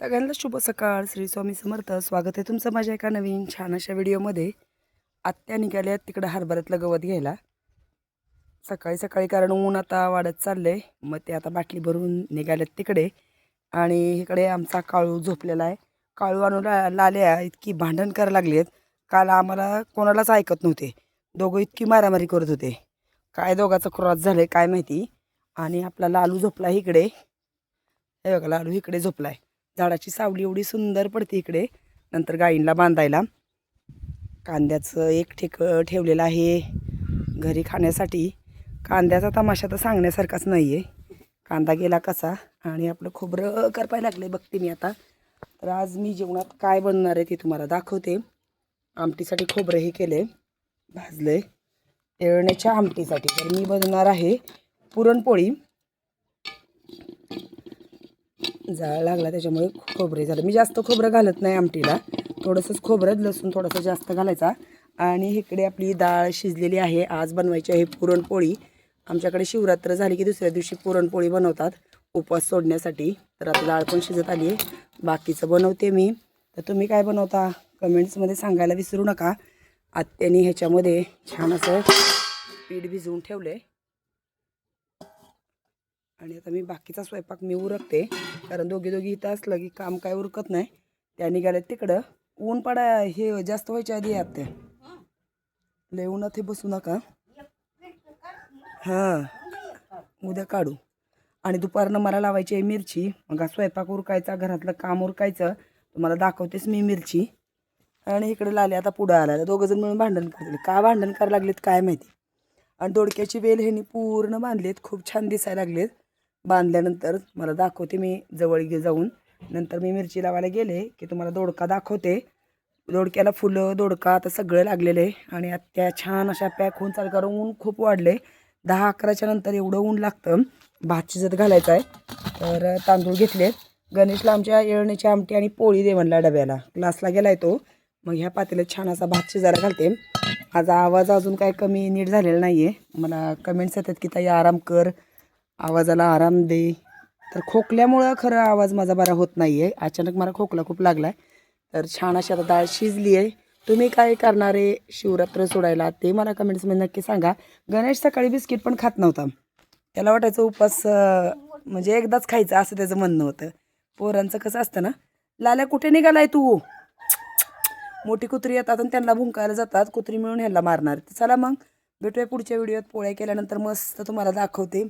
सगळ्यांना शुभ सकाळ. श्री स्वामी समर्थ. स्वागत आहे तुमचं माझ्या एका नवीन छान अशा व्हिडिओमध्ये. आत्या निघाल्या तिकडं हरभऱ्यातलं गवत घ्यायला सकाळी सकाळी, कारण ऊन आता वाढत चाललंय. मग ते आता बाटली भरून निघाल्यात तिकडे. आणि इकडे आमचा काळू झोपलेला आहे. काळू आणून लाल्या इतकी भांडण करायला लागली आहेत. काल आम्हाला कोणालाच ऐकत नव्हते. दोघं इतकी मारामारी करत होते. काय दोघाचं क्रॉस झालं काय माहिती. आणि आपला लालू झोपला इकडे. हे बघा, लालू इकडे झोपलाय. झाडाची सावली एवढी सुंदर पडते इकडे. नंतर गाईंना बांधायला कांद्याचं एक ठेक ठेवलेलं आहे घरी खाण्यासाठी. कांद्याचा तमाशा तर सांगण्यासारखाच नाही आहे. कांदा गेला कसा. आणि आपलं खोबरं करपायला लागले बघते मी आता. तर आज मी जेवणात काय बनणार आहे ते तुम्हाला दाखवते. आमटीसाठी खोबरं हे केले, भाजले. येळण्याच्या आमटीसाठी तर मी बनवणार आहे पुरणपोळी. जाळ लागला त्याच्यामुळे खोबरे झालं. मी जास्त खोबरं घालत नाही आमटीला, थोडंसंच खोबरं, लसूण थोडंसं जास्त घालायचा. आणि इकडे आपली डाळ शिजलेली आहे. आज बनवायची आहे पुरणपोळी. आमच्याकडे शिवरात्र झाली की दुसऱ्या दिवशी पुरणपोळी बनवतात उपवास सोडण्यासाठी. तर आता डाळ पण शिजत आली आहे. बाकीचं बनवते मी. तर तुम्ही काय बनवता कमेंट्समध्ये सांगायला विसरू नका. आत्याने ह्याच्यामध्ये छान असं पीठ भिजवून ठेवले. आणि आता मी बाकीचा स्वयंपाक मी उरकते, कारण दोघी इथं असलं की काम काय उरकत नाही. त्या निघाल्यात तिकडं. ऊन पडा हे जास्त व्हायच्या आधी आत्या लय उन्हात हे बसू नका. हां, उद्या काढू. आणि दुपारनं मला लावायची आहे मिरची. मग स्वयंपाक उरकायचा, घरातलं काम उरकायचं. तुम्हाला दाखवतेच मी मिरची. आणि इकडे लाले आता पुढं आला. दोघंजण मिळून भांडण करतील. का भांडण करायला लागलेत काय माहिती. आणि दोडक्याची वेल ह्यांनी पूर्ण बांधलेत. खूप छान दिसायला लागलेत. बांधल्यानंतर मला दाखवते मी जवळ जाऊन. नंतर मी मिरची लावायला गेले की तुम्हाला दोडका दाखवते. दोडक्याला फुलं दोडका आता सगळं लागलेलं आहे. आणि त्या छान अशा पॅक होऊन चालू, कारण ऊन खूप वाढले. 10-11च्या नंतर एवढं ऊन लागतं. भात शिजत घालायचा आहे. तर तांदूळ घेतलेत. गणेशला आमच्या येळण्याची आमटी आणि पोळी दे म्हणला डब्याला. क्लासला गेलाय तो. मग ह्या पातेल्यात छान असा भात शिजायला घालते. माझा आवाज अजून काय कमी नीट झालेला नाही आहे. मला कमेंट्स येतात की ताई आराम कर, आवाजाला आराम दे. तर खोकल्यामुळं खरं आवाज माझा बरा होत नाही आहे. अचानक मला खोकला खूप लागला आहे. तर छान अशी आता डाळ शिजली आहे. तुम्ही काय करणार आहे शिवरात्र सोडायला ते मला कमेंट्समध्ये नक्की सांगा. गणेश सकाळी बिस्किट पण खात नव्हता. त्याला वाटायचं उपास म्हणजे एकदाच खायचं असं त्याचं म्हणणं होतं. पोरांचं कसं असतं ना. लाल्या कुठे निघालाय तू. मोठी कुत्री येतात आणि त्यांना भुंकायला जातात. कुत्री मिळून ह्याला मारणार. चला मग भेटूया पुढच्या व्हिडिओत. पोळ्या केल्यानंतर मस्त तुम्हाला दाखवते.